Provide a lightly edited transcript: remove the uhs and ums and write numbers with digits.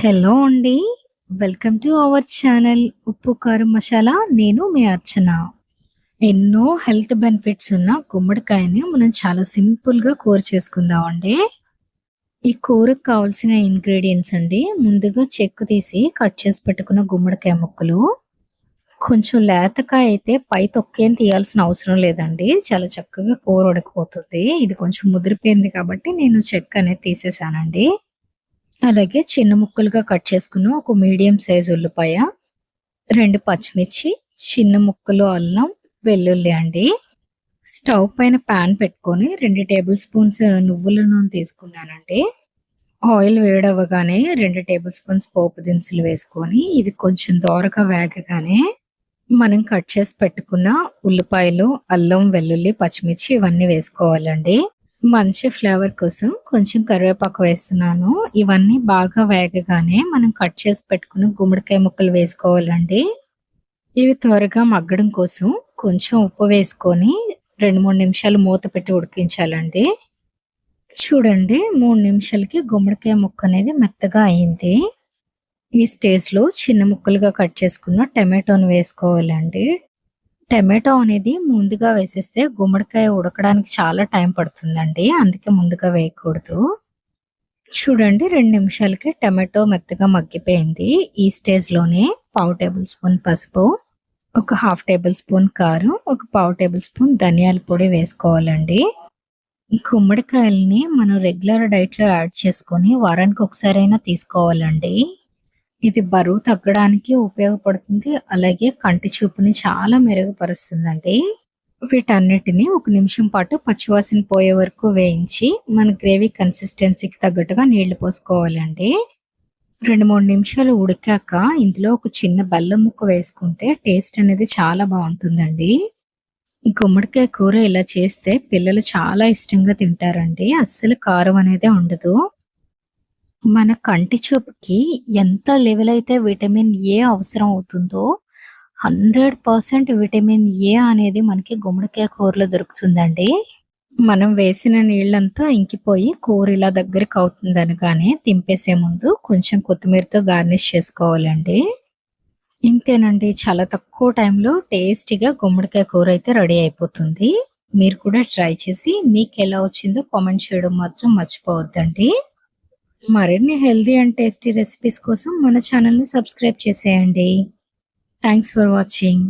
Hello అండి. Welcome to our channel ఉప్పు, కారం, మసాలా. నేను మీ అర్చన. ఎన్నో హెల్త్ బెనిఫిట్స్ ఉన్న గుమ్మడికాయని మనం చాలా సింపుల్‌గా కూర చేసుకుందామండి. ఈ కూరకు కావాల్సిన ఇంగ్రీడియెంట్స్ అండి. ముందుగా చెక్కు తీసి కట్ చేసి పెట్టుకున్న గుమ్మడికాయ ముక్కలు. కొంచెం లేతకాయ అయితే పై తొక్కేం తీయాల్సిన అవసరం లేదండి. చాలా చక్కగా కూర ఉడికిపోతుంది. ఇది కొంచెం ముదిరిపోయింది కాబట్టి నేను చెక్కనేది తీసేసానండి. అలాగే చిన్న ముక్కలుగా కట్ చేసుకున్న ఒక మీడియం సైజ్ ఉల్లిపాయ, 2 పచ్చిమిర్చి, చిన్న ముక్కలు అల్లం, వెల్లుల్లి అండి. స్టవ్ పైన పాన్ పెట్టుకొని 2 టేబుల్ స్పూన్స్ నువ్వుల నూనె తీసుకున్నానండి. ఆయిల్ వేడవ్వగానే 2 టేబుల్ స్పూన్స్ పోపు దినుసులు వేసుకొని ఇవి కొంచెం దోరగా వేగగానే మనం కట్ చేసి పెట్టుకున్న ఉల్లిపాయలు, అల్లం, వెల్లుల్లి, పచ్చిమిర్చి ఇవన్నీ వేసుకోవాలండి. మంచి ఫ్లేవర్ కోసం కొంచెం కరివేపాకు వేస్తున్నాను. ఇవన్నీ బాగా వేగగానే మనం కట్ చేసి పెట్టుకున్న గుమ్మడికాయ ముక్కలు వేసుకోవాలండి. ఇవి త్వరగా మగ్గడం కోసం కొంచెం ఉప్పు వేసుకొని 2, 3 నిమిషాలు మూత పెట్టి ఉడికించాలండి. చూడండి 3 నిమిషాలకి గుమ్మడికాయ ముక్క అనేది మెత్తగా అయింది. ఈ స్టేజ్‌లో చిన్న ముక్కలుగా కట్ చేసుకున్న టమాటోని వేసుకోవాలండి. టమాటో అనేది ముందుగా వేసేస్తే గుమ్మడికాయ ఉడకడానికి చాలా టైం పడుతుందండి. అందుకే ముందుగా వేయకూడదు. చూడండి 2 నిమిషాలకి టమాటో మెత్తగా మగ్గిపోయింది. ఈ స్టేజ్‌లోనే పావు టేబుల్ స్పూన్ పసుపు, ఒక హాఫ్ టేబుల్ స్పూన్ కారం, ఒక పావు టేబుల్ స్పూన్ ధనియాల పొడి వేసుకోవాలండి. ఈ గుమ్మడికాయలని మనం రెగ్యులర్ డైట్‌లో యాడ్ చేసుకొని వారానికి ఒకసారైనా తీసుకోవాలండి. ఇది బరువు తగ్గడానికి ఉపయోగపడుతుంది. అలాగే కంటి చూపుని చాలా మెరుగుపరుస్తుందండి. వీటన్నిటిని ఒక నిమిషం పాటు పచ్చివాసన పోయే వరకు వేయించి, మన గ్రేవీ కన్సిస్టెన్సీకి తగ్గట్టుగా నీళ్లు పోసుకోవాలండి. 2, 3 నిమిషాలు ఉడికాక ఇందులో ఒక చిన్న బెల్లం ముక్క వేసుకుంటే టేస్ట్ అనేది చాలా బావుంటుందండి. ఈ గుమ్మడికాయ కూర ఇలా చేస్తే పిల్లలు చాలా ఇష్టంగా తింటారండి. అస్సలు కారం అనేదే ఉండదు. మన కంటి చూపుకి ఎంత లెవెల్ అయితే విటమిన్ ఏ అవసరం అవుతుందో 100% విటమిన్ ఏ అనేది మనకి గుమ్మడికాయ కూరలో దొరుకుతుందండి. మనం వేసిన నీళ్ళంతా ఇంకిపోయి కూర ఇలా దగ్గరికి అవుతుందనగానే దింపేసే ముందు కొంచెం కొత్తిమీరతో గార్నిష్ చేసుకోవాలండి. ఇంతేనండి, చాలా తక్కువ టైంలో టేస్టీగా గుమ్మడికాయ కూర అయితే రెడీ అయిపోతుంది. మీరు కూడా ట్రై చేసి మీకెలా వచ్చిందో కామెంట్ చేయడం మాత్రం మర్చిపోవద్దండి. మరిన్ని హెల్తీ అండ్ టేస్టీ రెసిపీస్ కోసం మన ఛానల్‌ని సబ్స్క్రైబ్ చేసేయండి. Thanks for watching.